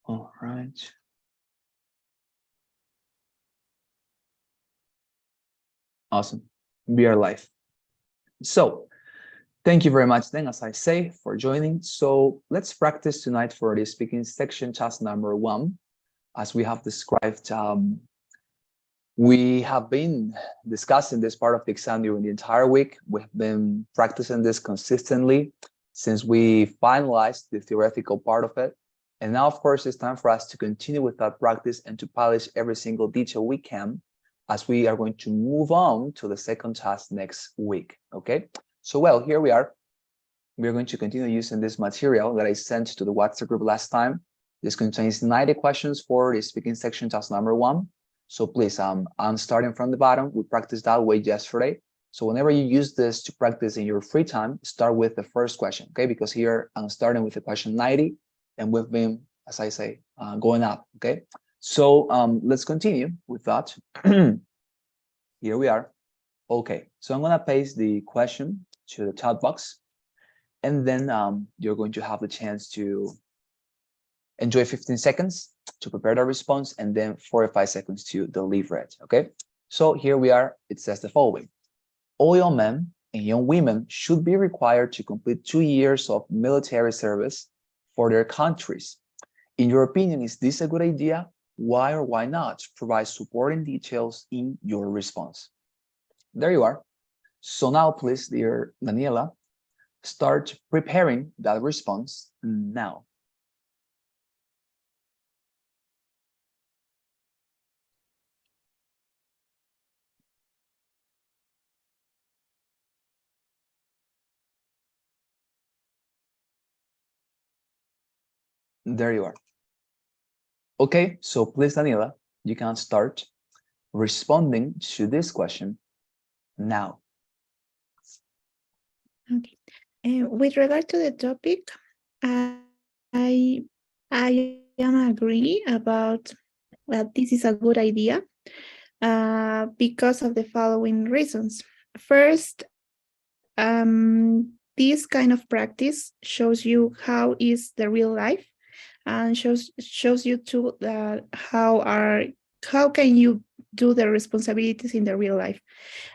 All right. Awesome. We are live. So thank you very much then, as I say, for joining. So let's practice tonight for the speaking section, task number 1. As we have described, we have been discussing this part of the exam during the entire week. We've been practicing this consistently since we finalized the theoretical part of it. And now, of course, it's time for us to continue with that practice and to polish every single detail we can, as we are going to move on to the second task next week, okay? So, well, here we are. We're going to continue using this material that I sent to the WhatsApp group last time. This contains 90 questions for the speaking section, task number 1. So please, I'm starting from the bottom. We practiced that way yesterday. So whenever you use this to practice in your free time, start with the first question, okay? Because here I'm starting with the question 90, and we've been, as I say, going up, okay? So let's continue with that. Here we are. Okay, so I'm gonna paste the question to the chat box, and then you're going to have the chance to enjoy 15 seconds to prepare the response, and then 4 or 5 seconds to deliver it, okay? So here we are. It says the following. All young men and young women should be required to complete 2 years of military service for their countries. In your opinion, is this a good idea? Why or why not? Provide supporting details in your response. There you are. So now, please, dear Daniela, start preparing that response now. There you are. Okay, so please, Daniela, you can start responding to this question now. Okay. With regard to the topic, I am agree about that this is a good idea because of the following reasons. First, this kind of practice shows you how is the real life, and shows you too how can you do the responsibilities in the real life.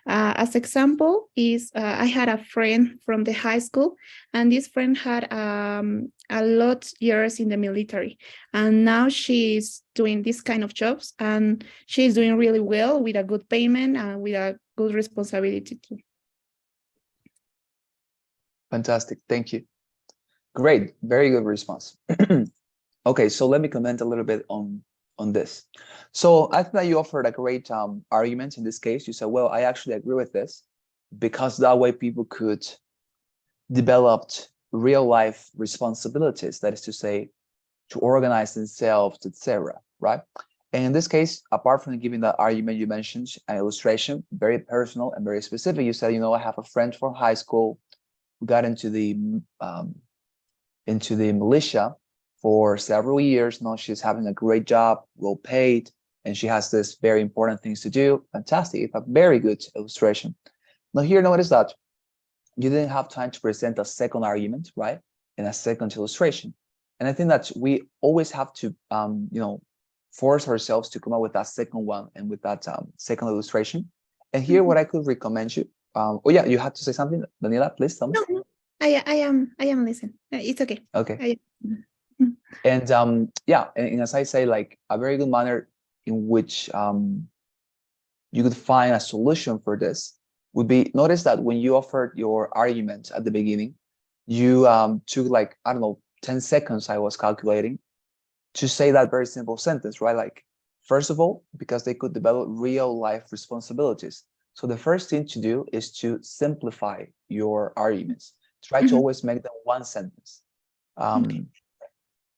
As example is I had a friend from the high school, and this friend had a lot years in the military, and now she's doing this kind of jobs, and she's doing really well with a good payment and with a good responsibility too. Fantastic, thank you. Great, very good response. Okay, so let me comment a little bit on this. So I think that you offered a great argument in this case. You said, well, I actually agree with this, because that way people could develop real life responsibilities, that is to say, to organize themselves, etc., right? And in this case, apart from giving that argument, you mentioned an illustration, very personal and very specific. You said, I have a friend from high school who got into the militia for several years. Now she's having a great job, well paid, and she has this very important things to do. Fantastic. It's a very good illustration. Now here, notice that you didn't have time to present a second argument, right? And a second illustration. And I think that we always have to, force ourselves to come up with that second one and with that second illustration. And here, what I could recommend you. Oh yeah, you had to say something, Daniela. Please tell me. No, I am listening. It's okay. Okay. And and as I say, like a very good manner in which you could find a solution for this would be, notice that when you offered your argument at the beginning, you took like, I don't know, 10 seconds, I was calculating, to say that very simple sentence, right? Like, first of all, because they could develop real life responsibilities. So the first thing to do is to simplify your arguments. Try to always make them one sentence. Okay.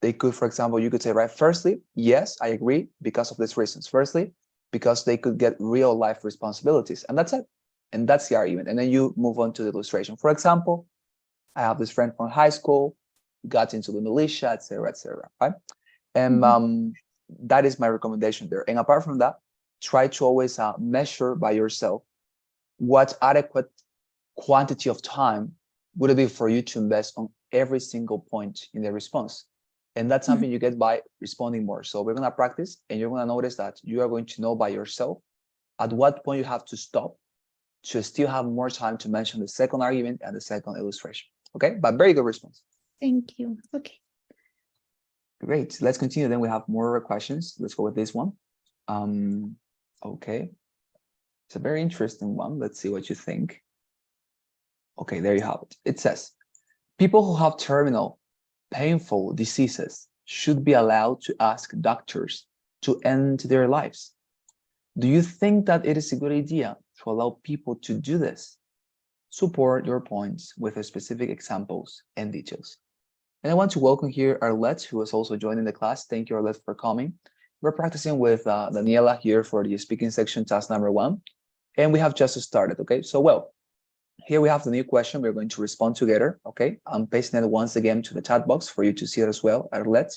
They could, for example, you could say, right, firstly, yes, I agree because of these reasons. Firstly, because they could get real life responsibilities, and that's it. And that's the argument. And then you move on to the illustration. For example, I have this friend from high school, got into the militia, etc., right? And that is my recommendation there. And apart from that, try to always measure by yourself what adequate quantity of time would it be for you to invest on every single point in the response. And that's something you get by responding more. So we're going to practice, and you're going to notice that you are going to know by yourself at what point you have to stop to still have more time to mention the second argument and the second illustration. Okay, but very good response. Thank you. Okay. Great. Let's continue. Then we have more questions. Let's go with this one. Okay. It's a very interesting one. Let's see what you think. Okay, there you have it. It says, people who have terminal, painful diseases should be allowed to ask doctors to end their lives. Do you think that it is a good idea to allow people to do this? Support your points with specific examples and details. And I want to welcome here Arlette, who is also joining the class. Thank you, Arlette, for coming. We're practicing with Daniela here for the speaking section, task number 1. And we have just started, okay? So, well, here we have the new question. We're going to respond together, okay? I'm pasting it once again to the chat box for you to see it as well, Arlette.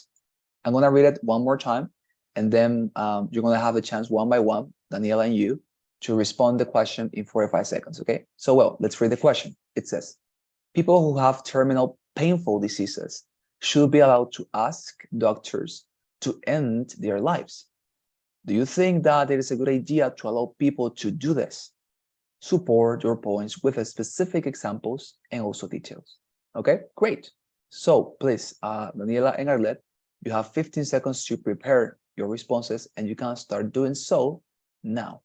I'm going to read it one more time, and then you're going to have a chance one by one, Daniela and you, to respond the question in 45 seconds, okay? So, well, let's read the question. It says, people who have terminal painful diseases should be allowed to ask doctors to end their lives. Do you think that it is a good idea to allow people to do this? Support your points with specific examples and also details. Okay, great. So please, Daniela and Arlette, you have 15 seconds to prepare your responses, and you can start doing so now.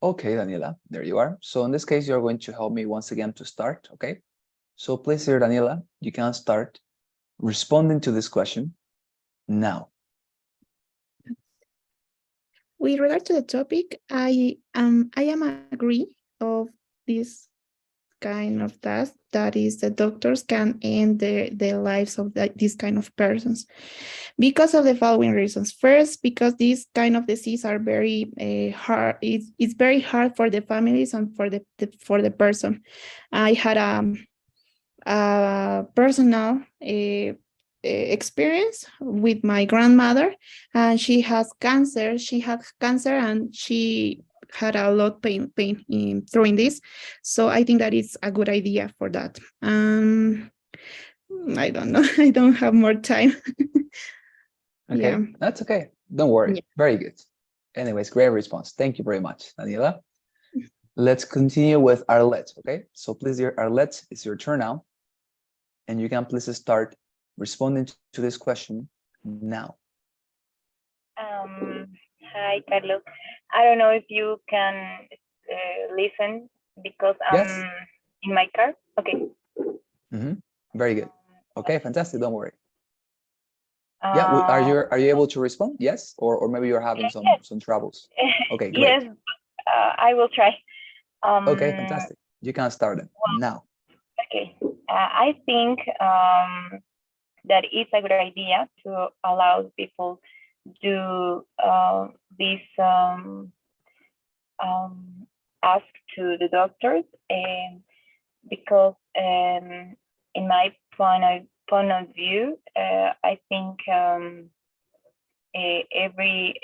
Okay, Daniela, there you are. So in this case, you're going to help me once again to start, okay? So please, here, Daniela, you can start responding to this question now. With regard to the topic, I am agree of this kind of task, that is the doctors can end the lives of these kind of persons because of the following reasons. First, because these kind of disease are very hard. It's very hard for the families and for the person. I had a personal experience with my grandmother, and she has cancer. She had cancer, and she had a lot pain in throwing this. So I think that it's a good idea for that. I don't know. I don't have more time. Okay, Yeah. that's okay. Don't worry. Yeah. Very good. Anyways, great response. Thank you very much, Daniela. Let's continue with Arlette, okay? So please, dear Arlette, it's your turn now. And you can please start responding to this question now. Hi, Carlos. I don't know if you can listen because I'm Yes. in my car. Okay. Very good. Okay, fantastic. Don't worry. Yeah, are you able to respond? Yes, or maybe you're having some troubles. Okay, great. Yes, I will try. Okay, fantastic. You can start it now. Okay, I think that it's a good idea to allow people to this ask to the doctors, because in my point of view, I think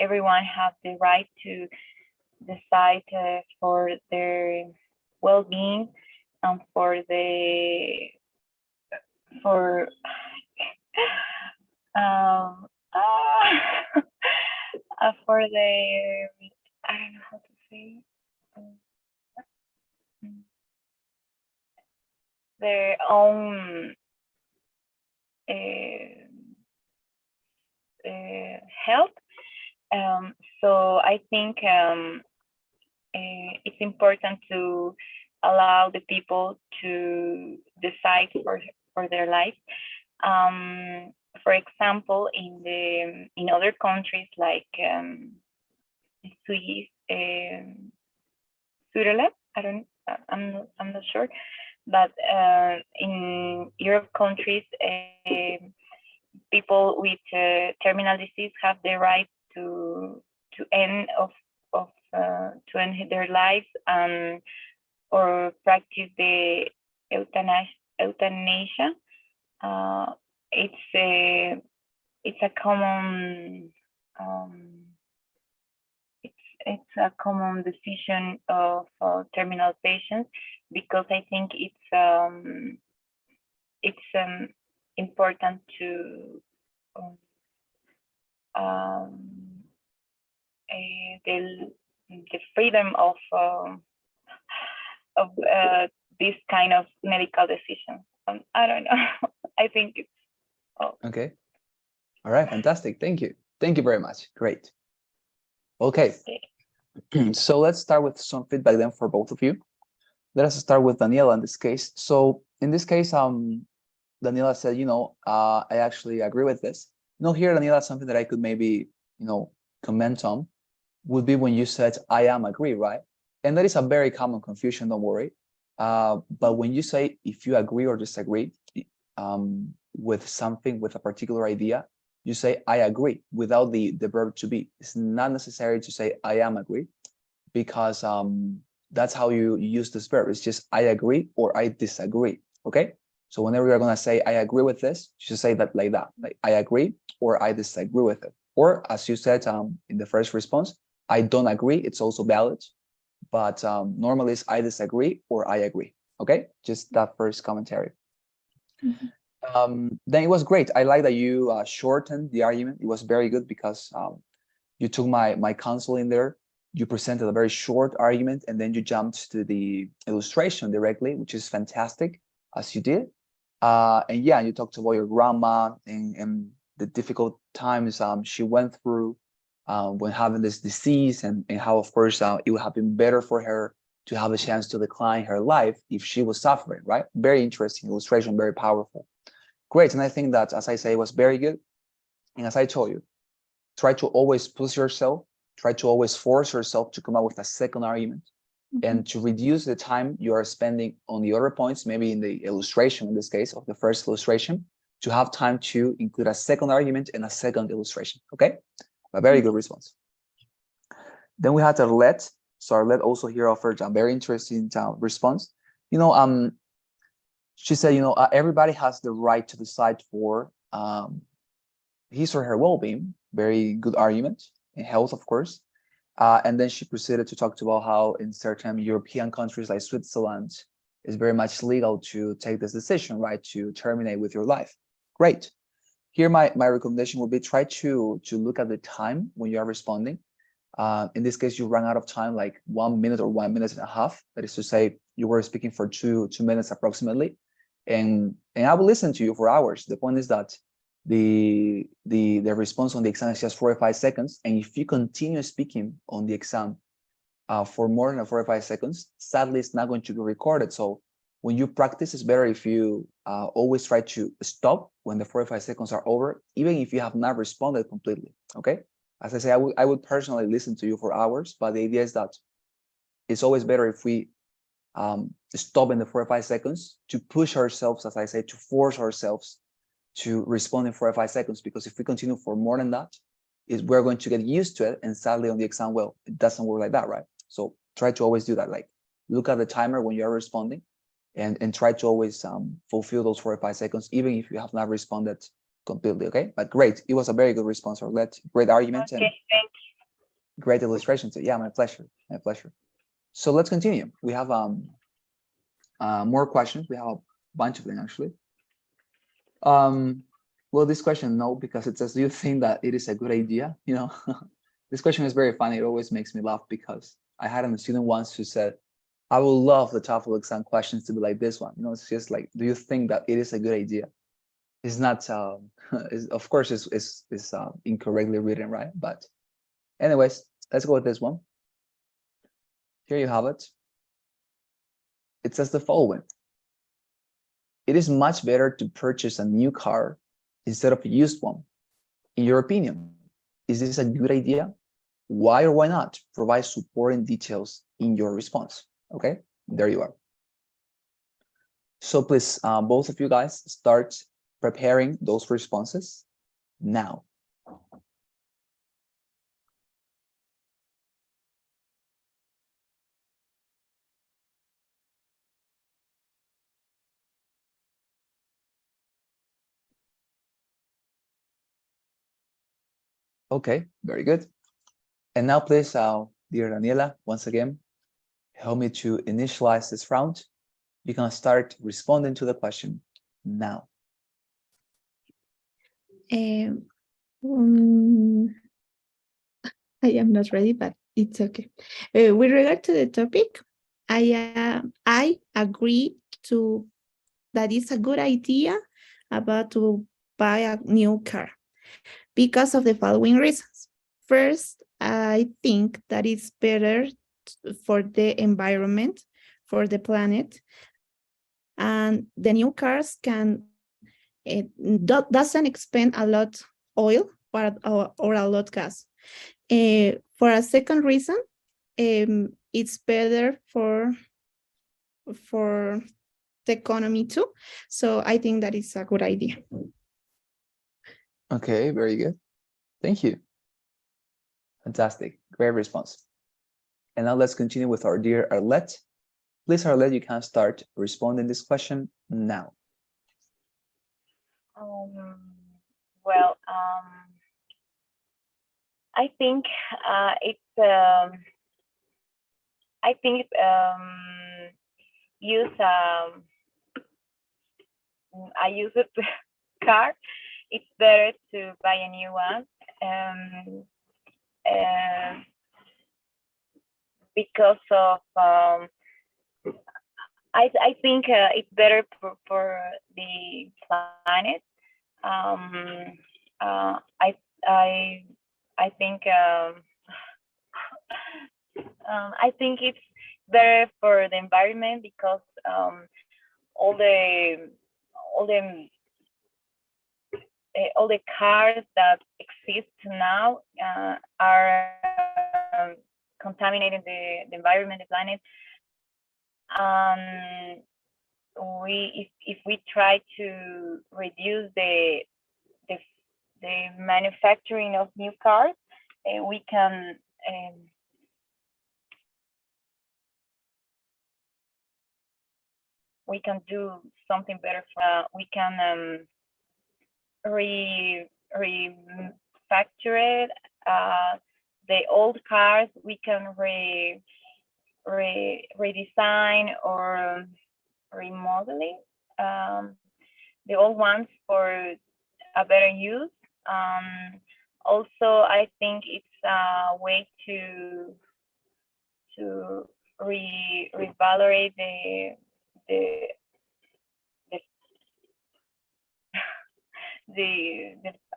everyone has the right to decide for their well-being and for for the, I don't know how to say, their own health. So I think it's important to allow the people to decide for their life. For example, in other countries like Swiss, Switzerland, I'm not sure, but in Europe countries, people with terminal disease have the right to end to end their lives, or practice the euthanasia. It's it's a common um, it's a common decision of terminal patients, because I think it's important to um, um, the freedom of this kind of medical decision. I don't know. I think it's Okay. All right. Fantastic. Thank you. Thank you very much. Great. Okay. So let's start with some feedback then for both of you. Let us start with Daniela in this case. So in this case, Daniela said, I actually agree with this. Here, Daniela, something that I could maybe, comment on would be when you said, I am agree, right? And that is a very common confusion, don't worry. But when you say, if you agree or disagree with something, with a particular idea, you say, I agree without the verb to be. It's not necessary to say, I am agree, because that's how you use this verb. It's just, I agree or I disagree, okay? So whenever you're gonna say, I agree with this, you should say that like that, like I agree or I disagree with it. Or as you said in the first response, I don't agree, it's also valid, but normally it's I disagree or I agree, okay? Just that first commentary. Then it was great. I like that you shortened the argument. It was very good because you took my counsel in there. You presented a very short argument and then you jumped to the illustration directly, which is fantastic, as you did. And yeah, you talked about your grandma and the difficult times she went through when having this disease, and how, of course, it would have been better for her to have a chance to decline her life if she was suffering, right? Very interesting illustration, very powerful. Great. And I think that, as I say, it was very good. And as I told you, try to always push yourself, try to always force yourself to come up with a second argument and to reduce the time you are spending on the other points, maybe in the illustration, in this case, of the first illustration, to have time to include a second argument and a second illustration, okay? A very good response. Then we had Arlette. So Arlette also here offered a very interesting response. She said, everybody has the right to decide for his or her well-being. Very good argument. In health, of course. And then she proceeded to talk about how in certain European countries like Switzerland, it's very much legal to take this decision, right, to terminate with your life. Great. Here, my recommendation would be try to look at the time when you are responding. In this case, you ran out of time like 1 minute or 1 minute and a half. That is to say, you were speaking for two minutes approximately, and I will listen to you for hours. The point is that the response on the exam is just 45 seconds, and if you continue speaking on the exam for more than 45 seconds, sadly, it's not going to be recorded. So when you practice, it's better if you always try to stop when the 45 seconds are over, even if you have not responded completely, okay? As I say, I would personally listen to you for hours, but the idea is that it's always better if we stop in the 45 seconds to push ourselves, as I say, to force ourselves to respond in 45 seconds, because if we continue for more than that, we're going to get used to it, and sadly on the exam, well, it doesn't work like that, right? So try to always do that, like look at the timer when you're responding, and try to always fulfill those 45 seconds, even if you have not responded completely, okay? But great, it was a very good response, Arlette. Great argument. Okay, and thank you. great illustration too. Yeah, my pleasure, my pleasure. So let's continue. We have more questions. We have a bunch of them actually. Well, this question, no, because it says, do you think that it is a good idea? This question is very funny. It always makes me laugh because I had a student once who said, I would love the TOEFL exam questions to be like this one. It's just like, do you think that it is a good idea? It's not, of course, it's incorrectly written, right? But anyways, let's go with this one. Here you have it. It says the following. It is much better to purchase a new car instead of a used one. In your opinion, is this a good idea? Why or why not? Provide supporting details in your response. Okay, there you are. So please, both of you guys, start preparing those responses now. Okay, very good. And now please, dear Daniela, once again, help me to initialize this round. You can start responding to the question now. Um, um, I am not ready, but it's okay. With regard to the topic, I agree to that it's a good idea about to buy a new car because of the following reasons. First, I think that it's better for the environment, for the planet, and the new cars can doesn't expend a lot oil or a lot gas. For a second reason, it's better for the economy too. So I think that is a good idea. Okay, very good. Thank you. Fantastic. Great response. And now let's continue with our dear Arlette. Please, Arlette, you can start responding this question now. Well, I think it's I think use I use a car. It's better to buy a new one because of I think it's better for the planet. I I think I think it's better for the environment because all the all the all the cars that exist now are contaminating the environment, the planet. If we try to reduce the manufacturing of new cars, we can do something better. We can refactor it. The old cars we can redesign or remodeling the old ones for a better use. Also, I think it's a way to revalorate the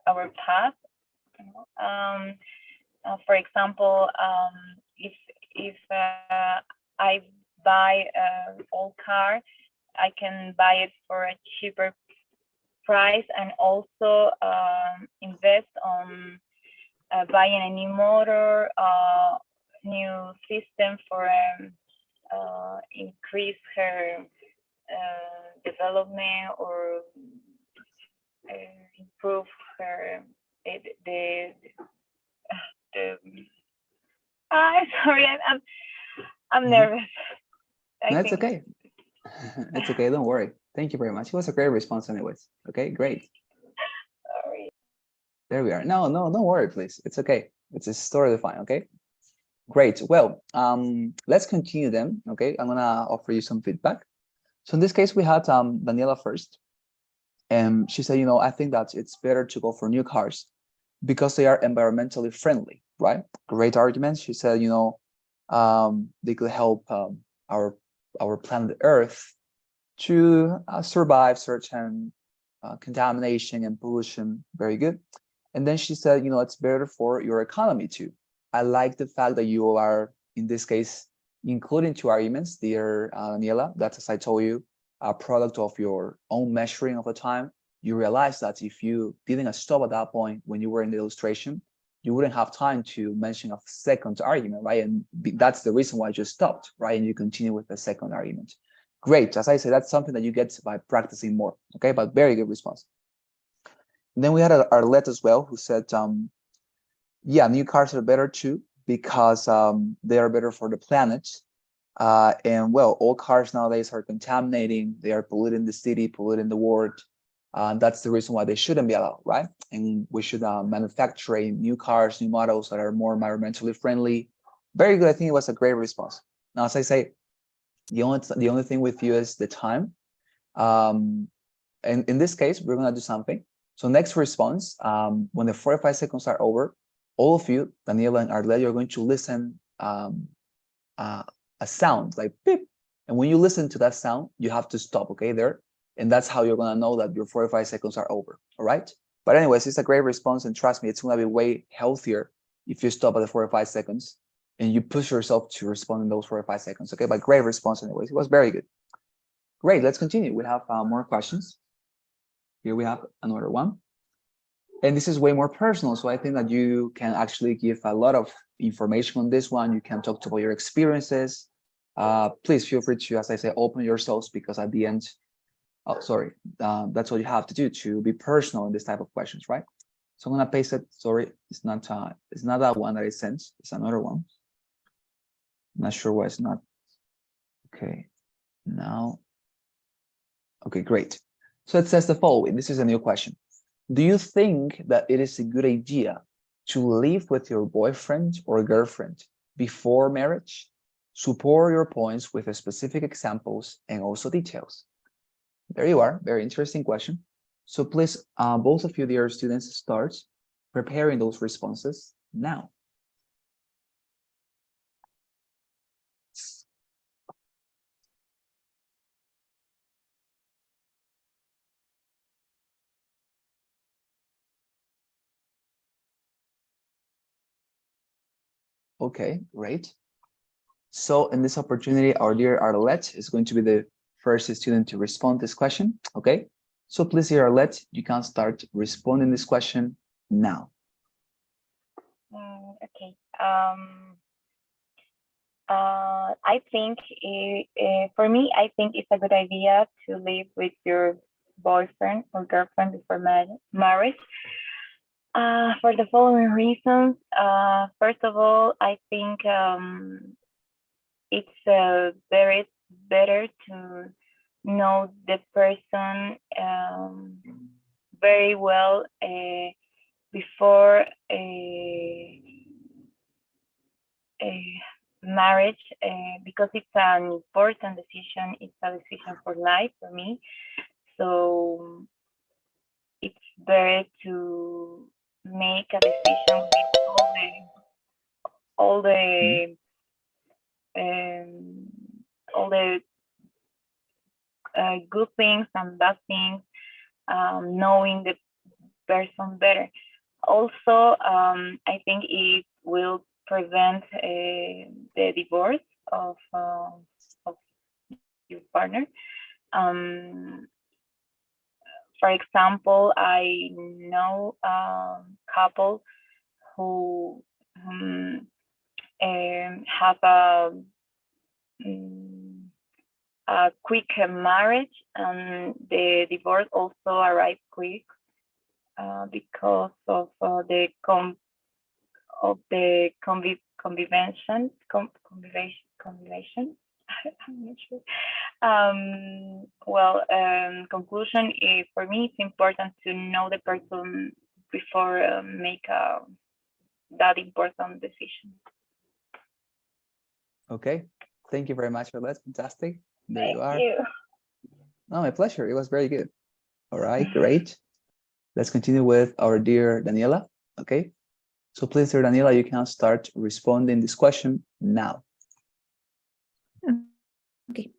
our past. For example, if I buy an old car, I can buy it for a cheaper price and also invest on buying a new motor, new system for increase her development or improve her the sorry, I'm nervous. That's okay. It's okay. Don't worry. Thank you very much. It was a great response, anyways. Okay, great. Sorry. There we are. No, don't worry, please. It's okay. It's totally fine. Okay. Great. Well, let's continue then. Okay, I'm gonna offer you some feedback. So in this case, we had Daniela first, and she said, I think that it's better to go for new cars because they are environmentally friendly, right? Great argument. She said, they could help our planet Earth to survive certain contamination and pollution. Very good. And then she said, it's better for your economy too. I like the fact that you are, in this case, including two arguments, dear Daniela, that as I told you, a product of your own measuring of the time. You realize that if you didn't stop at that point when you were in the illustration, you wouldn't have time to mention a second argument, right? And that's the reason why you stopped, right? And you continue with the second argument. Great. As I said, that's something that you get by practicing more, okay? But very good response. And then we had Arlette as well, who said, yeah, new cars are better too, because they are better for the planet. And well, all cars nowadays are contaminating. They are polluting the city, polluting the world. That's the reason why they shouldn't be allowed, right? And we should manufacture new cars, new models that are more environmentally friendly. Very good. I think it was a great response. Now, as I say, the only thing with you is the time. And in this case, we're gonna do something. So next response, when the 45 seconds are over, all of you, Daniela and Arlet, you're going to listen a sound like beep. And when you listen to that sound, you have to stop, okay, there. And that's how you're gonna know that your 45 seconds are over, all right? But anyways, it's a great response, and trust me, it's gonna be way healthier if you stop at the 45 seconds and you push yourself to respond in those 45 seconds, okay? But great response anyways, it was very good. Great, let's continue. We have more questions. Here we have another one. And this is way more personal, so I think that you can actually give a lot of information on this one. You can talk about your experiences. Please feel free to, as I say, open yourselves, because at the end, oh, sorry, that's what you have to do to be personal in this type of questions, right? So I'm gonna paste it. Sorry, it's not that one that I sent. It's another one. I'm not sure why it's not. Okay, now. Okay, great. So it says the following. This is a new question. Do you think that it is a good idea to live with your boyfriend or girlfriend before marriage? Support your points with specific examples and also details. There you are. Very interesting question. So please, both of you, dear students, start preparing those responses now. Okay, great. So in this opportunity, our dear Arlette is going to be the first student to respond to this question, okay? So please, dear Arlette, you can start responding this question now. Okay. I think for me, I think it's a good idea to live with your boyfriend or girlfriend before marriage. For the following reasons. First of all, I think it's very better to know the person very well before a marriage, because it's an important decision. It's a decision for life for me. So it's better to make a decision with all the good things and bad things, knowing the person better. Also, I think it will prevent the divorce of your partner. For example, I know a couple who have a quick marriage, and the divorce also arrived quick because of the convivention. I'm not sure. Conclusion is, for me, it's important to know the person before make that important decision. Okay, thank you very much for that. Fantastic. There you are. Thank you. No, my pleasure. It was very good. All right, great. Let's continue with our dear Daniela. Okay, so please, dear Daniela, you can start responding this question now. Okay.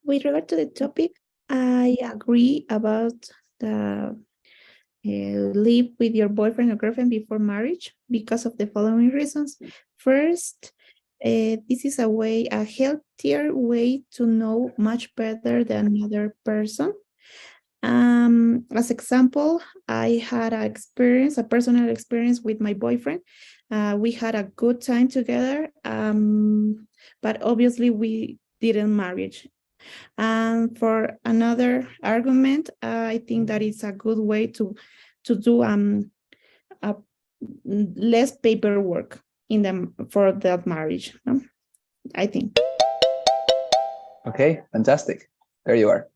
With regard to the topic, I agree about the live with your boyfriend or girlfriend before marriage because of the following reasons. First, this is a healthier way to know much better than another person. As example, I had a personal experience with my boyfriend. We had a good time together, but obviously we didn't marry. And for another argument, I think that it's a good way to do less paperwork for that marriage. I think. Okay, fantastic. There you are.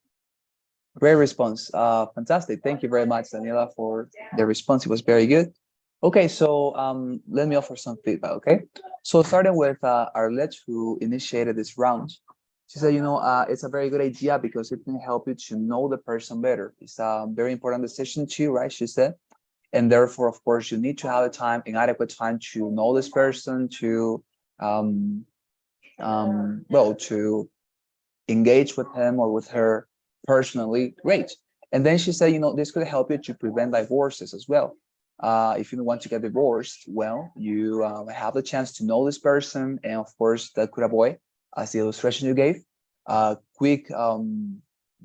Great response. Fantastic. Thank you very much, Daniela, for the response. It was very good. Okay, so let me offer some feedback, okay? So starting with Arlette, who initiated this round, she said, it's a very good idea because it can help you to know the person better. It's a very important decision too, right? She said. And therefore, of course, you need to have a time, an adequate time to know this person, to, well, to engage with him or with her personally. Great. And then she said, this could help you to prevent divorces as well. If you want to get divorced, well, you have the chance to know this person, and of course, that could avoid, as the illustration you gave, quick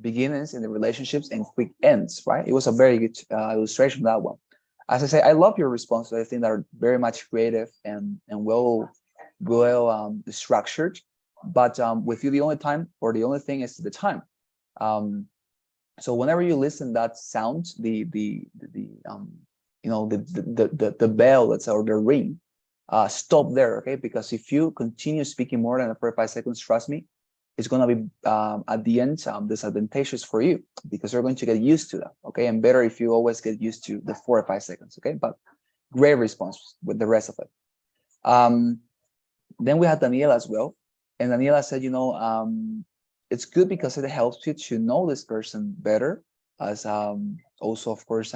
beginnings in the relationships and quick ends. Right? It was a very good illustration of that one. As I say, I love your responses. I think they're very much creative and well structured. But with you, the only thing is the time. So whenever you listen that sound, the bell that's or the ring, stop there, okay? Because if you continue speaking more than 45 seconds, trust me, it's going to be at the end disadvantageous for you because you're going to get used to that, okay? And better if you always get used to the 4 or 5 seconds, okay? But great response with the rest of it. Then we had Daniela as well, and Daniela said, it's good because it helps you to know this person better, as also, of course,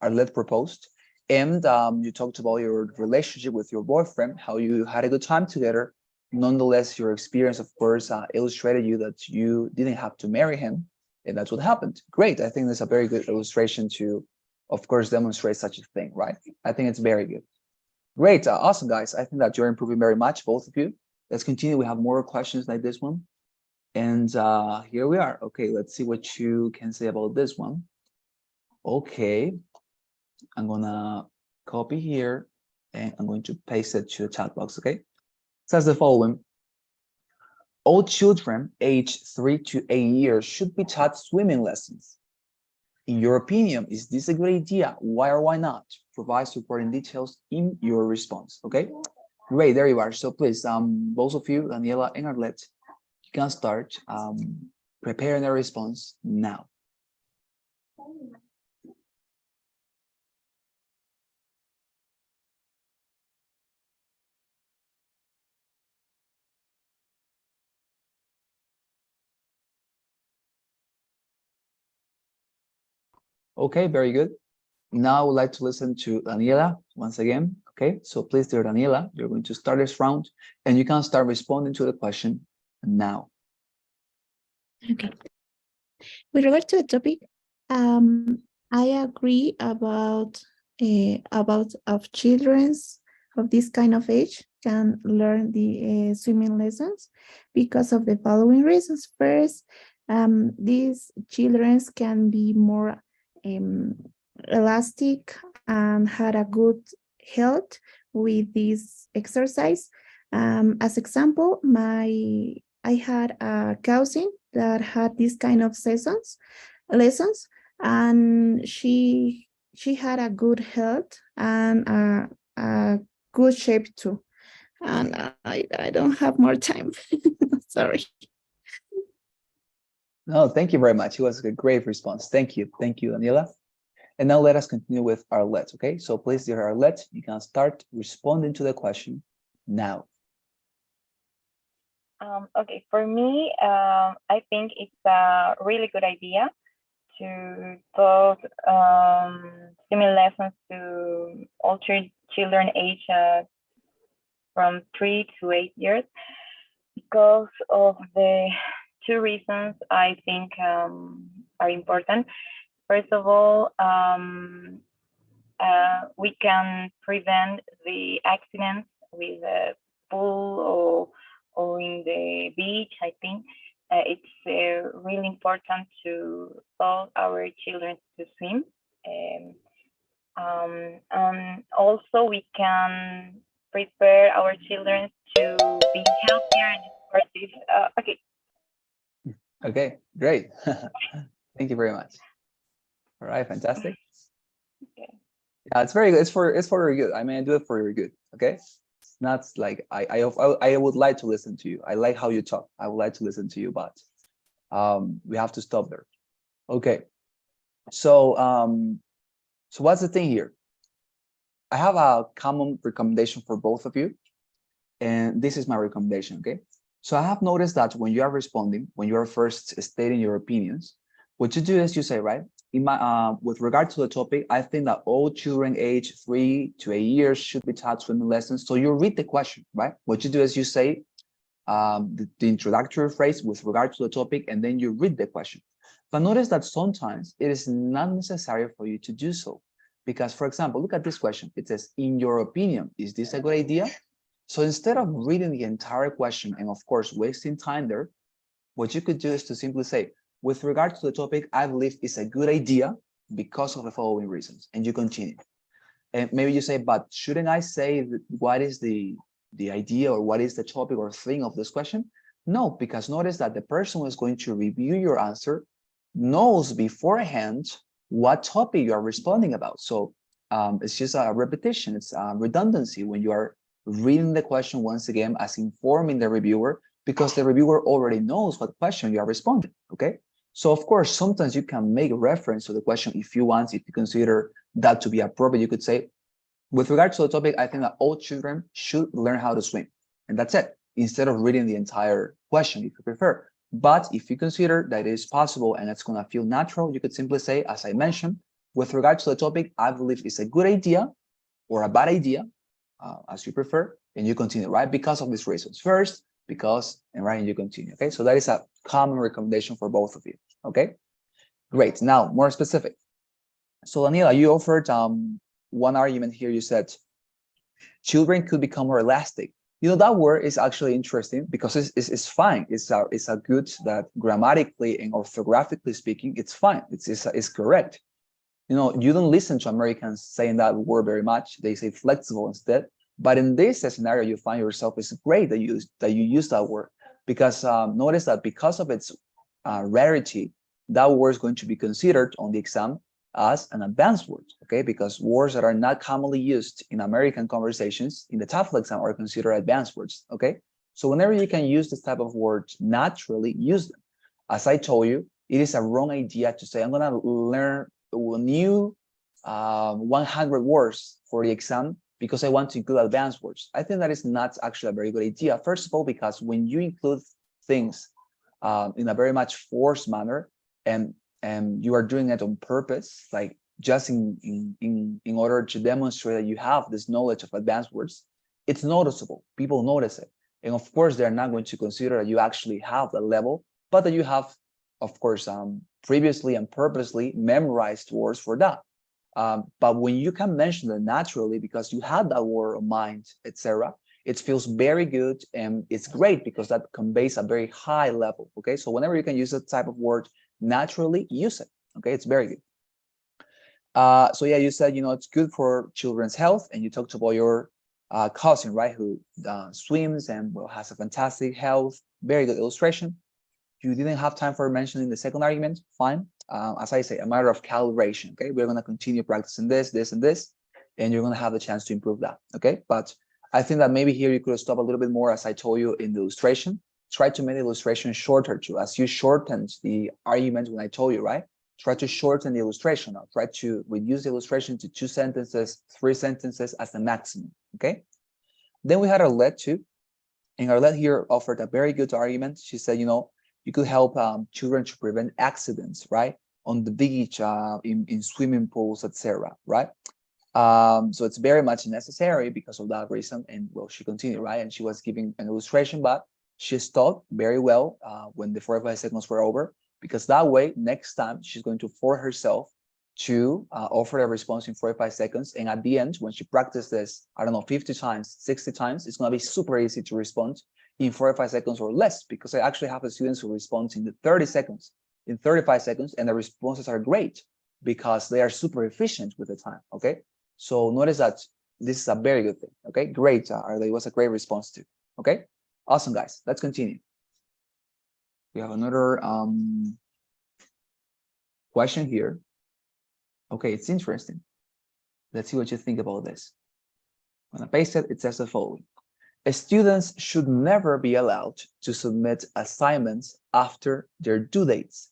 Arlette proposed. And you talked about your relationship with your boyfriend, how you had a good time together. Nonetheless, your experience, of course, illustrated you that you didn't have to marry him, and that's what happened. Great. I think that's a very good illustration to, of course, demonstrate such a thing, right? I think it's very good. Great. Awesome, guys. I think that you're improving very much, both of you. Let's continue. We have more questions like this one. And here we are. Okay, let's see what you can say about this one. Okay, I'm gonna copy here and I'm going to paste it to the chat box, okay? It says the following. All children aged 3 to 8 years should be taught swimming lessons. In your opinion, is this a good idea? Why or why not? Provide supporting details in your response, okay? Great, there you are. So please, both of you, Daniela and Arlette, you can start preparing a response now. Okay, very good. Now I would like to listen to Daniela once again. Okay, so please, dear Daniela, you're going to start this round and you can start responding to the question now. Okay. With regard to the topic, I agree about of children's of this kind of age can learn the swimming lessons because of the following reasons. First, these children can be more elastic and had a good health with this exercise. As example, I had a cousin that had this kind of lessons, and she had a good health and a good shape too. And I don't have more time. Sorry. No, thank you very much. It was a great response. Thank you, Daniela. And now let us continue with Arlette. Okay, so please, dear Arlette, you can start responding to the question now. Okay, for me, I think it's a really good idea to taught swimming lessons to all children age from 3 to 8 years because of the two reasons I think are important. First of all, we can prevent the accidents with the pool or in the beach. I think it's really important to taught our children to swim. Also, we can prepare our children to be healthier and sportive. Okay. Okay, great. Thank you very much. All right, fantastic. Okay. Yeah, it's very good. It's for your good. I mean, I do it for your good. Okay. It's not like I would like to listen to you. I like how you talk. I would like to listen to you, but we have to stop there. Okay. So, so what's the thing here? I have a common recommendation for both of you, and this is my recommendation, okay? So I have noticed that when you are responding, when you are first stating your opinions, what you do is you say, right, with regard to the topic, I think that all children aged 3 to 8 years should be taught swimming lessons. So you read the question, right? What you do is you say the introductory phrase with regard to the topic, and then you read the question. But notice that sometimes it is not necessary for you to do so. Because, for example, look at this question. It says, in your opinion, is this a good idea? So instead of reading the entire question and, of course, wasting time there, what you could do is to simply say, with regard to the topic, I believe it's a good idea because of the following reasons. And you continue. And maybe you say, but shouldn't I say what is the idea or what is the topic or thing of this question? No, because notice that the person who is going to review your answer knows beforehand what topic you are responding about. So it's just a repetition, it's a redundancy when you are reading the question once again as informing the reviewer, because the reviewer already knows what question you are responding, okay? So of course, sometimes you can make reference to the question if you want, if you consider that to be appropriate. You could say, with regard to the topic, I think that all children should learn how to swim. And that's it, instead of reading the entire question, if you prefer. But if you consider that it is possible and it's going to feel natural, you could simply say, as I mentioned, with regard to the topic, I believe it's a good idea or a bad idea, as you prefer, and you continue, right? Because of these reasons. First, because, and right, and you continue, okay? So that is a common recommendation for both of you, okay? Great. Now, more specific. So, Daniela, you offered one argument here. You said children could become more elastic. You know, that word is actually interesting because it's fine. It's a good that grammatically and orthographically speaking, it's fine. It's correct. You know, you don't listen to Americans saying that word very much. They say flexible instead. But in this scenario, you find yourself, it's great that you use that word, because notice that because of its rarity, that word is going to be considered on the exam as an advanced word, okay? Because words that are not commonly used in American conversations in the TOEFL exam are considered advanced words, okay? So whenever you can use this type of words naturally, use them. As I told you, it is a wrong idea to say, I'm gonna learn new 100 words for the exam because I want to include advanced words. I think that is not actually a very good idea. First of all, because when you include things in a very much forced manner, and you are doing it on purpose, like just in order to demonstrate that you have this knowledge of advanced words, it's noticeable. People notice it. And of course, they're not going to consider that you actually have the level, but that you have, of course, previously and purposely memorized words for that. But when you can mention it naturally because you had that word of mind, etc., it feels very good and it's great because that conveys a very high level. Okay, so whenever you can use that type of word naturally, use it. Okay, it's very good. So yeah, you said, you know, it's good for children's health, and you talked about your cousin, right, who swims and well has a fantastic health. Very good illustration. You didn't have time for mentioning the second argument. Fine. As I say, a matter of calibration. Okay, we're going to continue practicing this, and you're going to have the chance to improve that. Okay, but I think that maybe here you could stop a little bit more, as I told you in the illustration. Try to make the illustration shorter too, as you shortened the argument when I told you, right? Try to shorten the illustration now. Try to reduce the illustration to 2 sentences, 3 sentences as the maximum. Okay. Then we had Arlette too, and Arlette here offered a very good argument. She said, you know, you could help children to prevent accidents, right? On the beach, in swimming pools, etc., right? So it's very much necessary because of that reason. And well, she continued, right? And she was giving an illustration, but she stopped very well when the 45 seconds were over, because that way, next time, she's going to force herself to offer a response in 45 seconds. And at the end, when she practices this, I don't know, 50 times, 60 times, it's going to be super easy to respond in 45 seconds or less, because I actually have students who respond in the 30 seconds, in 35 seconds, and the responses are great because they are super efficient with the time, okay? So notice that this is a very good thing, okay? Great, it was a great response too, okay? Awesome, guys, let's continue. We have another question here. Okay, it's interesting. Let's see what you think about this. When I paste it, it says the following. Students should never be allowed to submit assignments after their due dates.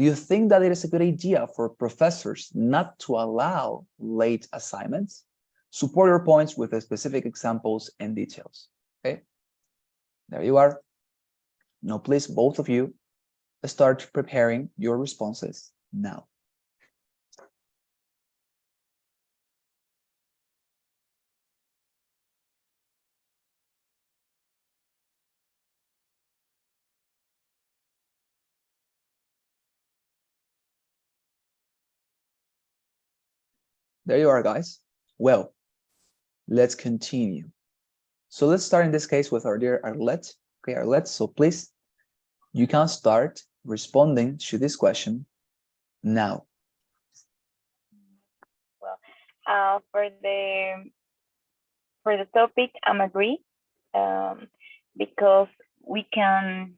Do you think that it is a good idea for professors not to allow late assignments? Support your points with the specific examples and details. Okay, there you are. Now, please, both of you, start preparing your responses now. There you are, guys. Well, let's continue. So let's start in this case with our dear Arlette. Okay, Arlette, so please, you can start responding to this question now. Well, for the topic, I'm agree, because we can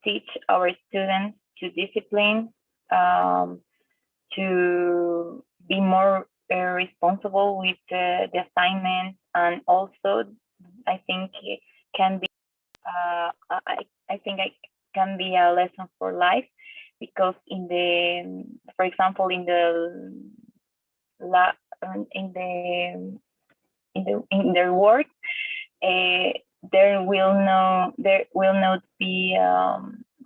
teach our students to discipline, to be more responsible with the assignments, and also I think it can be I think it can be a lesson for life, because for example, in their work, there will not be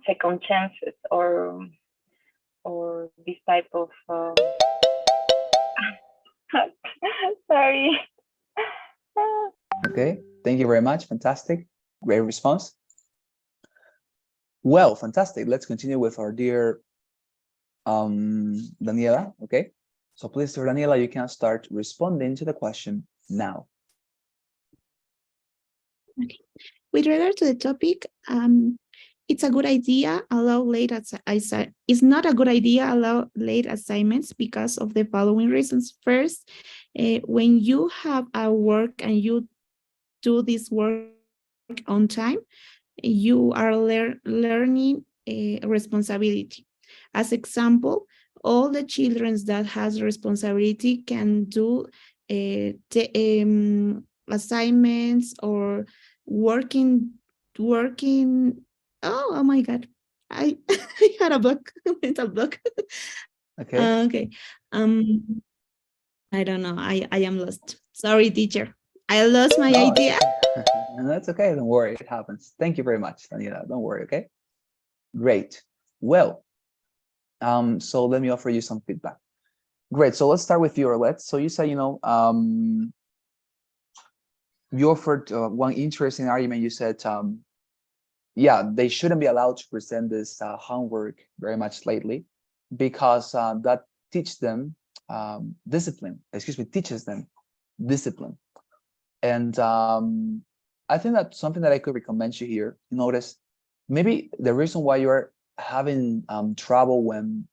second chances or this type of sorry. Okay, thank you very much. Fantastic. Great response. Well, fantastic. Let's continue with our dear Daniela. Okay, so please, dear Daniela, you can start responding to the question now. Okay. With regard to the topic, it's a good idea allow late it's not a good idea allow late assignments because of the following reasons. First, when you have a work and you do this work on time, you are learning responsibility. As example, all the children that has responsibility can do assignments or working. Oh my God, I I had a block, mental block. Okay. Okay. I don't know. I am lost. Sorry, teacher. I lost my No, idea. that's okay. Don't worry. It happens. Thank you very much, Daniela. Don't worry. Okay. Great. Well, so let me offer you some feedback. Great. So let's start with you, Arlette. So you say, you offered one interesting argument. You said, yeah, they shouldn't be allowed to present this homework very much lately because that teaches them discipline. Teaches them discipline. And I think that's something that I could recommend you here. You notice maybe the reason why you're having trouble when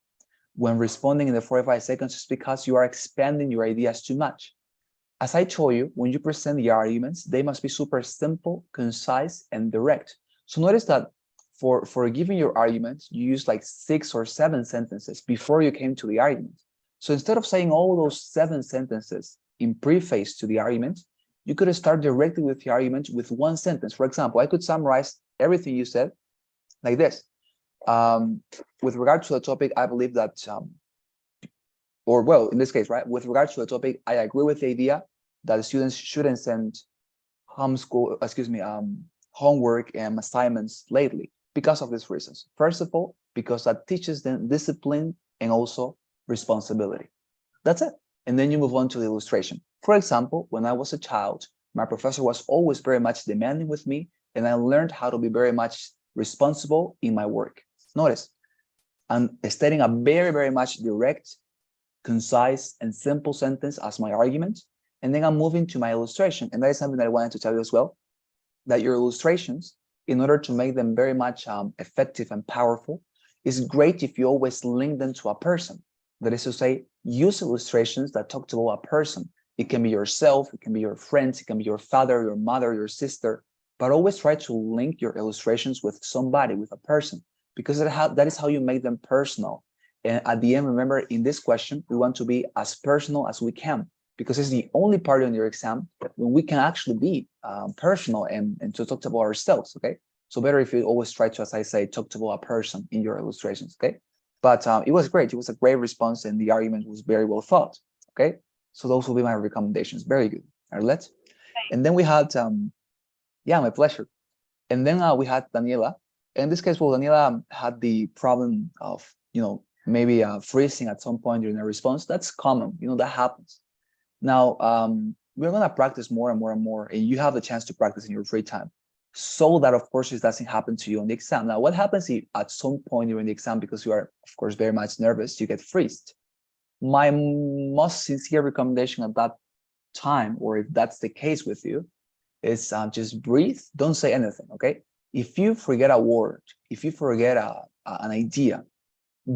responding in the 45 seconds is because you are expanding your ideas too much. As I told you, when you present the arguments, they must be super simple, concise, and direct. So notice that for giving your arguments, you use like 6 or 7 sentences before you came to the argument. So instead of saying all those 7 sentences in preface to the argument, you could start directly with the argument with 1 sentence. For example, I could summarize everything you said like this. With regard to the topic, I believe that, or well, in this case, right, with regard to the topic, I agree with the idea that the students shouldn't send homework and assignments lately because of these reasons. First of all, because that teaches them discipline and also responsibility. That's it. And then you move on to the illustration. For example, when I was a child, my professor was always very much demanding with me, and I learned how to be very much responsible in my work. Notice, I'm stating a very, very much direct, concise, and simple sentence as my argument, and then I'm moving to my illustration. And that is something that I wanted to tell you as well, that your illustrations, in order to make them very much effective and powerful, is great if you always link them to a person. That is to say, use illustrations that talk to a person. It can be yourself, it can be your friends, it can be your father, your mother, your sister, but always try to link your illustrations with somebody, with a person, because that is how you make them personal. And at the end, remember, in this question, we want to be as personal as we can, because it's the only part in your exam when we can actually be personal and to talk about ourselves, okay? So better if you always try to, as I say, talk to a person in your illustrations, okay? But it was great. It was a great response, and the argument was very well thought. Okay, so those will be my recommendations. Very good, Arlette. And then we had, yeah, my pleasure. And then we had Daniela. In this case, well, Daniela had the problem of, maybe freezing at some point during a response. That's common, that happens. Now, we're gonna practice more and more and more, and you have the chance to practice in your free time, so that, of course, it doesn't happen to you on the exam. Now, what happens if at some point during the exam, because you are, of course, very much nervous, you get freezed? My most sincere recommendation at that time, or if that's the case with you, is just breathe. Don't say anything, okay? If you forget a word, if you forget an idea,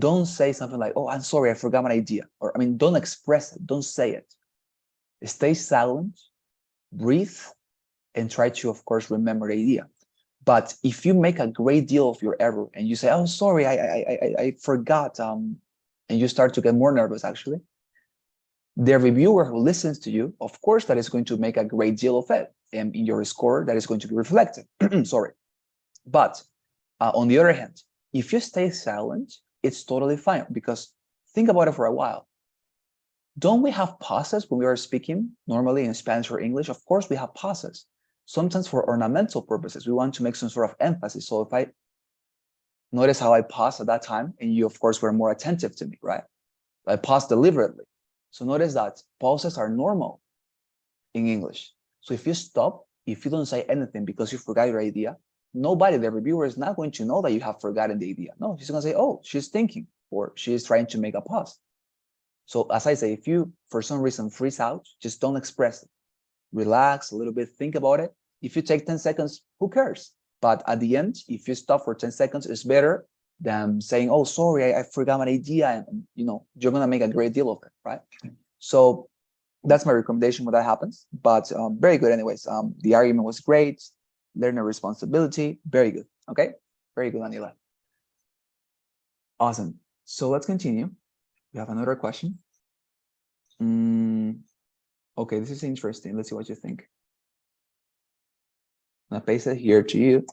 don't say something like, oh, I'm sorry, I forgot my idea. Or, don't express it. Don't say it. Stay silent, breathe, and try to, of course, remember the idea. But if you make a great deal of your error and you say, oh, sorry, I forgot, and you start to get more nervous, actually, the reviewer who listens to you, of course, that is going to make a great deal of it. And in your score, that is going to be reflected. Sorry. But on the other hand, if you stay silent, it's totally fine, because think about it for a while. Don't we have pauses when we are speaking normally in Spanish or English? Of course, we have pauses. Sometimes for ornamental purposes, we want to make some sort of emphasis. So if I notice how I paused at that time, and you, of course, were more attentive to me, right? I paused deliberately. So notice that pauses are normal in English. So if you stop, if you don't say anything because you forgot your idea, nobody, the reviewer, is not going to know that you have forgotten the idea. No, she's going to say, oh, she's thinking, or she is trying to make a pause. So as I say, if you, for some reason, freeze out, just don't express it. Relax a little bit, think about it. If you take 10 seconds, who cares? But at the end, if you stop for 10 seconds, it's better than saying, oh, sorry, I forgot my idea. And, you're going to make a great deal of it, right? So that's my recommendation when that happens. But very good anyways. The argument was great. Learner responsibility, very good. Okay, very good, Anila. Awesome. So let's continue. We have another question. Okay, this is interesting. Let's see what you think. I'll paste it here to you.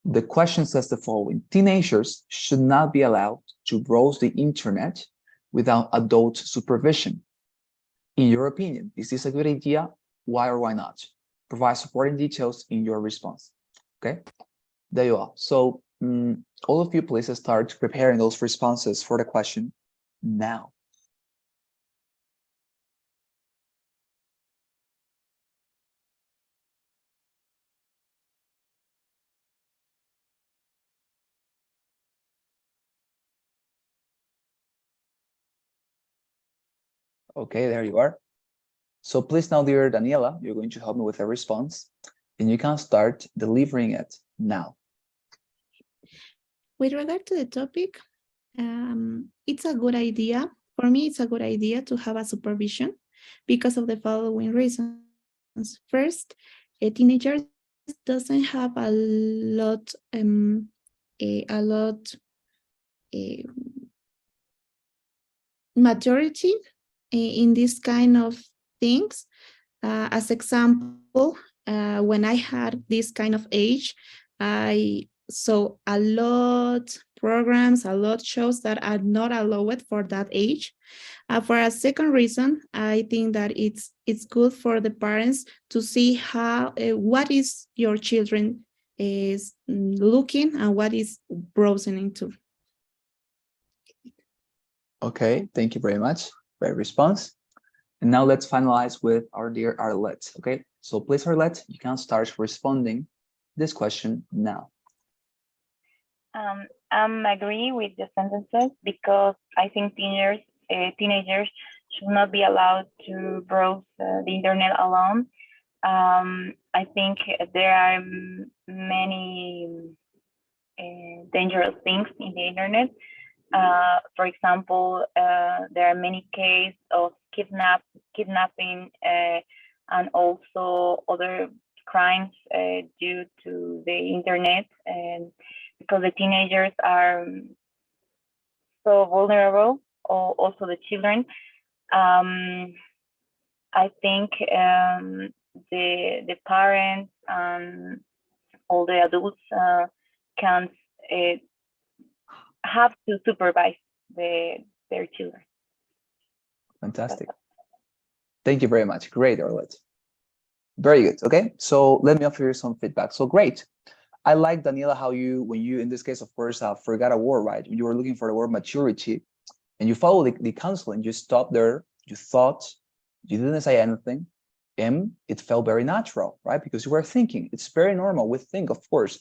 The question says the following: teenagers should not be allowed to browse the internet without adult supervision. In your opinion, is this a good idea? Why or why not? Provide supporting details in your response. Okay, there you are. So all of you, please start preparing those responses for the question now. Okay, there you are. So please now, dear Daniela, you're going to help me with a response, and you can start delivering it now. With regard to the topic, it's a good idea. For me, it's a good idea to have a supervision because of the following reasons. First, a teenager doesn't have a lot maturity in this kind of things. As example, when I had this kind of age, I saw a lot programs, a lot shows that are not allowed for that age. For a second reason, I think that it's good for the parents to see how what is your children is looking and what is browsing into. Okay, thank you very much. Great response. And now let's finalize with our dear Arlette. Okay, so please, Arlette, you can start responding this question now. I'm agree with the sentences because I think teenagers should not be allowed to browse the internet alone. I think there are many dangerous things in the internet. For example, there are many cases of kidnapping and also other crimes due to the internet, and because the teenagers are so vulnerable, or also the children. I think the parents and all the adults can have to supervise their children. Fantastic. Thank you very much. Great, Arlette. Very good. Okay, so let me offer you some feedback. So great. I like, Daniela, how you, when you, in this case, of course, forgot a word, right? You were looking for the word maturity, and you follow the counseling. You stopped there, you thought, you didn't say anything, and it felt very natural, right? Because you were thinking. It's very normal. We think, of course,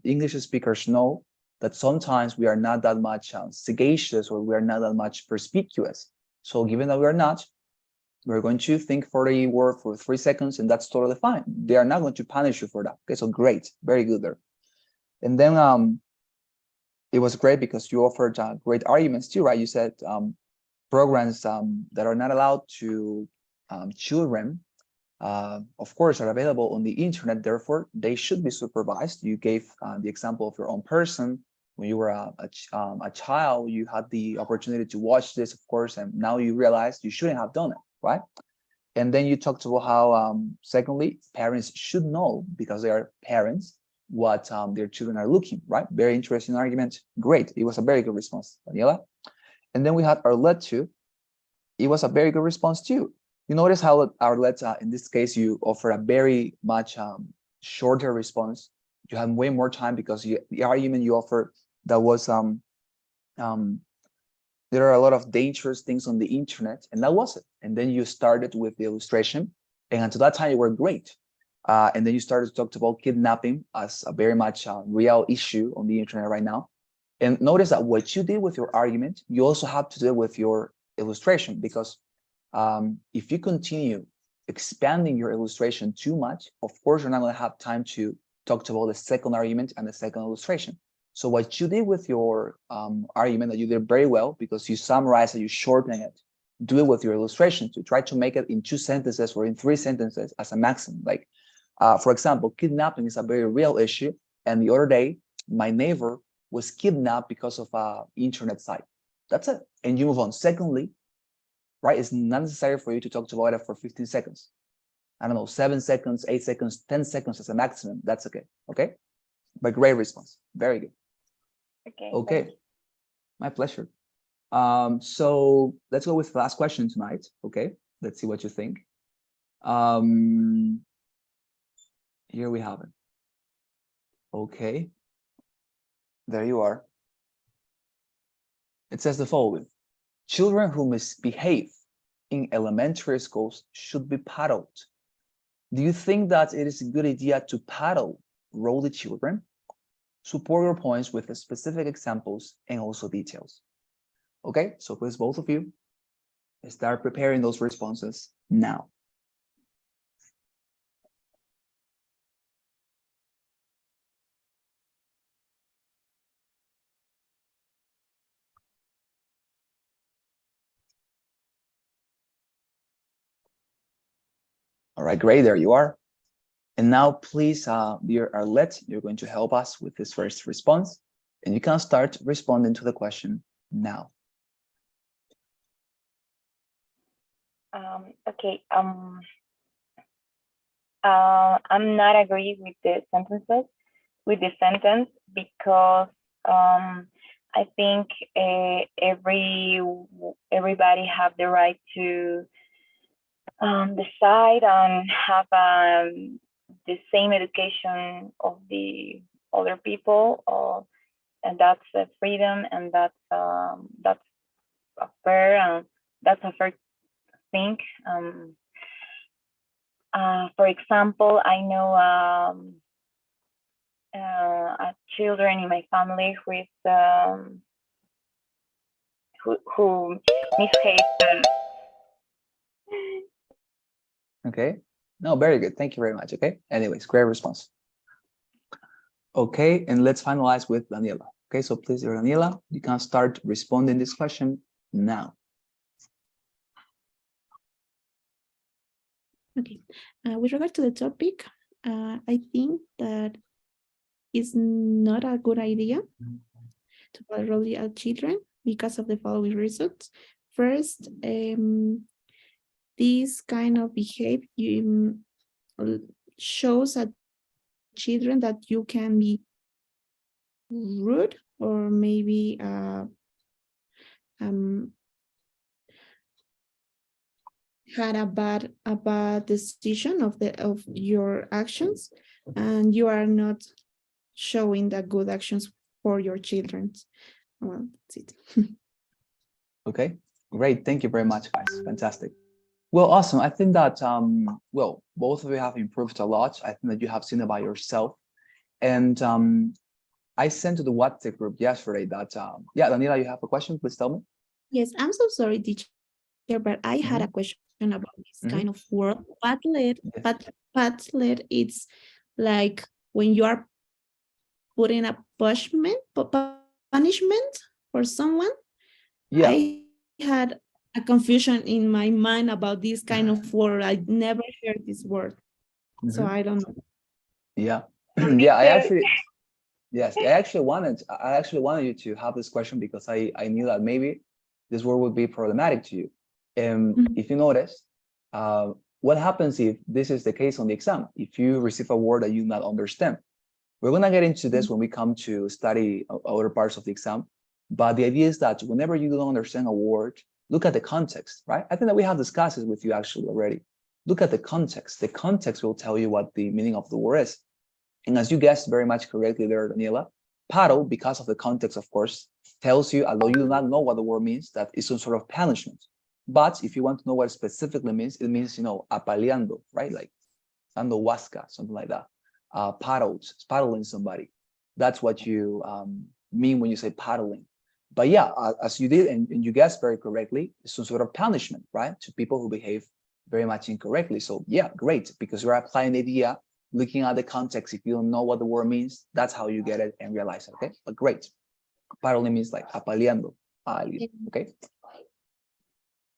English speakers know that sometimes we are not that much sagacious, or we are not that much perspicuous. So given that we are not, we're going to think for the word for 3 seconds, and that's totally fine. They are not going to punish you for that. Okay, so great, very good there. And then it was great because you offered great arguments too, right? You said programs that are not allowed to children, of course, are available on the internet. Therefore, they should be supervised. You gave the example of your own person. When you were a child, you had the opportunity to watch this, of course, and now you realize you shouldn't have done it, right? And then you talked about how, secondly, parents should know, because they are parents, what their children are looking, right? Very interesting argument. Great. It was a very good response, Daniela. And then we had Arlette too. It was a very good response too. You notice how Arlette, in this case, you offer a very much shorter response. You had way more time because the argument you offered that was there are a lot of dangerous things on the internet, and that was it. And then you started with the illustration, and until that time you were great. And then you started to talk about kidnapping as a very much real issue on the internet right now. And notice that what you did with your argument, you also have to do with your illustration, because if you continue expanding your illustration too much, of course, you're not going to have time to talk about the second argument and the second illustration. So what you did with your argument, that you did very well, because you summarized and you shorten it, do it with your illustration to try to make it in 2 sentences or in 3 sentences as a maximum. Like, for example, kidnapping is a very real issue. And the other day, my neighbor was kidnapped because of an internet site. That's it. And you move on. Secondly, right, it's not necessary for you to talk about it for 15 seconds. I don't know, 7 seconds, 8 seconds, 10 seconds as a maximum. That's okay. Okay. But great response. Very good. Okay. My pleasure. So let's go with the last question tonight. Okay. Let's see what you think. Here we have it. Okay. There you are. It says the following: children who misbehave in elementary schools should be paddled. Do you think that it is a good idea to paddle roll the children? Support your points with specific examples and also details. Okay, so please, both of you, start preparing those responses now. All right, great, there you are. And now, please, dear Arlette, you're going to help us with this first response, and you can start responding to the question now. Okay. I'm not agree with the sentence, because I think everybody have the right to decide and have the same education of the other people, and that's a freedom, and that's a fair thing. For example, I know children in my family who misbehave. Okay. No, very good. Thank you very much. Okay. Anyways, great response. Okay, and let's finalize with Daniela. Okay, so please, dear Daniela, you can start responding this question now. Okay. With regard to the topic, I think that it's not a good idea to paddle children because of the following reasons. First, this kind of behavior shows at children that you can be rude or maybe had a bad decision of your actions, and you are not showing the good actions for your children. Well, that's it. Okay, great. Thank you very much, guys. Fantastic. Well, awesome. I think that, well, both of you have improved a lot. I think that you have seen it by yourself. And I sent to the WhatsApp group yesterday that, yeah, Daniela, you have a question? Please tell me. Yes, I'm so sorry, teacher, but I had a question about this kind of word. Padlet, padlet, it's like when you are putting a punishment for someone. Yeah. I had a confusion in my mind about this kind of word. I never heard this word, so I don't know. Yeah. Me Yeah, too. yes, I actually wanted you to have this question because I knew that maybe this word would be problematic to you. If you notice, what happens if this is the case on the exam? If you receive a word that you not understand, we're gonna get into this when we come to study other parts of the exam. But the idea is that whenever you don't understand a word, look at the context, right? I think that we have discussed it with you actually already. Look at the context. The context will tell you what the meaning of the word is. And as you guessed very much correctly there, Daniela, paddle, because of the context, of course, tells you, although you do not know what the word means, that is some sort of punishment. But if you want to know what it specifically means, it means, apaleando, right? Like dando huasca, something like that. Paddling somebody. That's what you mean when you say paddling. But yeah, as you did, and you guessed very correctly, it's some sort of punishment, right? To people who behave very much incorrectly. So yeah, great, because you're applying the idea, looking at the context. If you don't know what the word means, that's how you get it and realize it, okay? But great. Paddling means like apaleando, okay?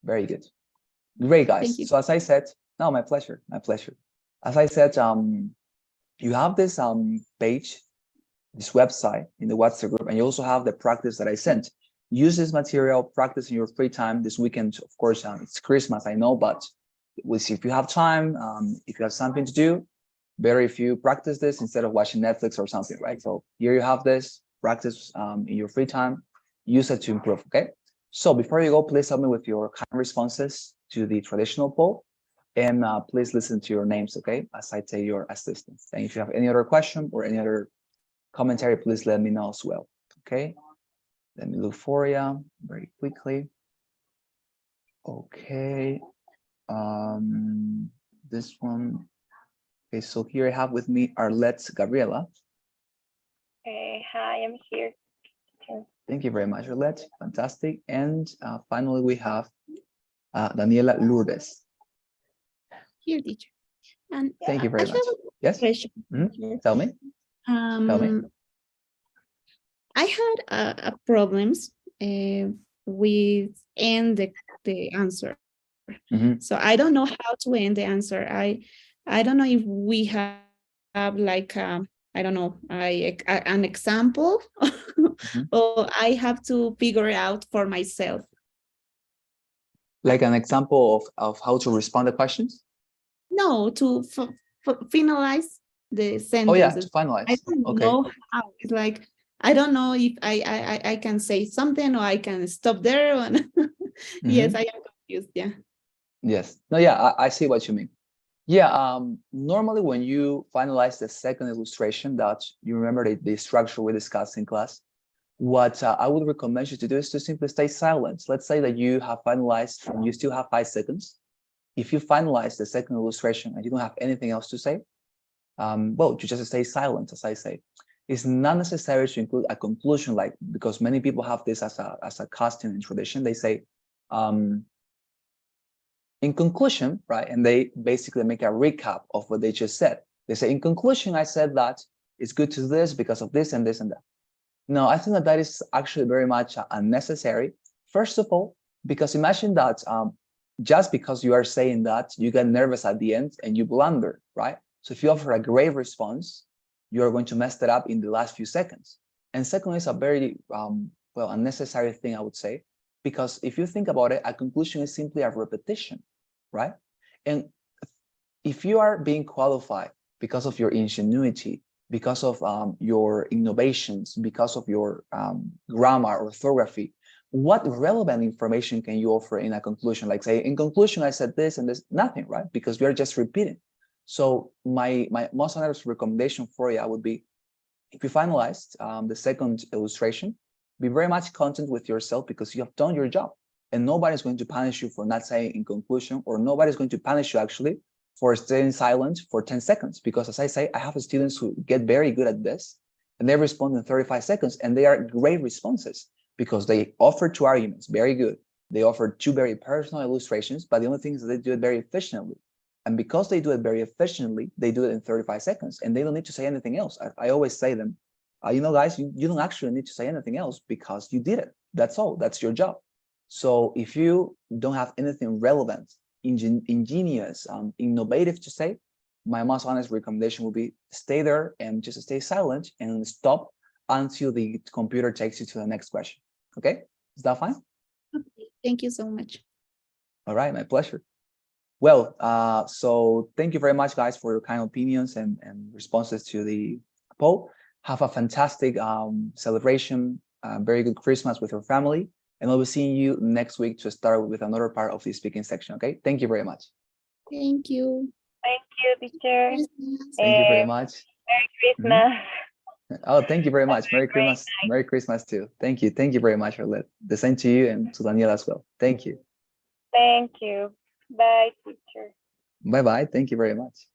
Very good. Great, guys. So as I said, no, my pleasure, my pleasure. As I said, you have this page, this website in the WhatsApp group, and you also have the practice that I sent. Use this material, practice in your free time this weekend. Of course, it's Christmas, I know, but we'll see if you have time, if you have something to do, better if you practice this instead of watching Netflix or something, right? So here you have this, practice in your free time, use it to improve, okay? So before you go, please help me with your kind responses to the traditional poll. And please listen to your names, okay, as I take your assistance. And if you have any other question or any other commentary, please let me know as well, okay? Let me look for you very quickly. Okay, this one. Okay, so here I have with me Arlette Gabriela. Hi, I'm here. Thank you very much, Arlette. Fantastic. And finally, we have Daniela Lourdes. Here, teacher. And thank you very much. Yes. Tell me. Tell me. I had problems with end the answer. So I don't know how to end the answer. I don't know if we have like I don't know, an example, or I have to figure it out for myself. Like an example of how to respond to questions? No, to finalize the sentences. Oh yeah, to finalize. I don't know how. It's like I don't know if I can say something or I can stop there. Yes, I am confused. Yeah. Yes. No, yeah, I see what you mean. Yeah, normally when you finalize the second illustration that you remember the structure we discussed in class, what I would recommend you to do is to simply stay silent. Let's say that you have finalized and you still have 5 seconds. If you finalize the second illustration and you don't have anything else to say, well, you just stay silent, as I say. It's not necessary to include a conclusion, like, because many people have this as a custom and tradition. They say, in conclusion, right? And they basically make a recap of what they just said. They say, in conclusion, I said that it's good to do this because of this and this and that. No, I think that is actually very much unnecessary. First of all, because imagine that just because you are saying that, you get nervous at the end and you blunder, right? So if you offer a great response, you are going to mess that up in the last few seconds. And second is a very, well, unnecessary thing, I would say, because if you think about it, a conclusion is simply a repetition, right? And if you are being qualified because of your ingenuity, because of your innovations, because of your grammar, orthography, what relevant information can you offer in a conclusion? Like say, in conclusion, I said this and this, nothing, right? Because we are just repeating. So my most honest recommendation for you would be, if you finalized the second illustration, be very much content with yourself because you have done your job, and nobody's going to punish you for not saying in conclusion, or nobody's going to punish you actually for staying silent for 10 seconds. Because as I say, I have students who get very good at this and they respond in 35 seconds, and they are great responses because they offer two arguments, very good. They offer two very personal illustrations, but the only thing is that they do it very efficiently. And because they do it very efficiently, they do it in 35 seconds and they don't need to say anything else. I always say them, you know, guys, you don't actually need to say anything else because you did it. That's all. That's your job. So if you don't have anything relevant, ingenious, innovative to say, my most honest recommendation would be stay there and just stay silent and stop until the computer takes you to the next question. Okay? Is that fine? Okay, thank you so much. All right, my pleasure. Well, so thank you very much, guys, for your kind opinions and responses to the poll. Have a fantastic celebration, very good Christmas with your family, and I'll be seeing you next week to start with another part of the speaking section, okay? Thank you very much. Thank you. Thank you, teacher. Christmas. Thank you very much. Merry Christmas. Oh, thank you very much. Merry Christmas. Merry Christmas too. Thank you. Thank you very much, Arlette. The same to you and to Daniel as well. Thank you. Thank you. Bye, teacher. Bye-bye. Thank you very much.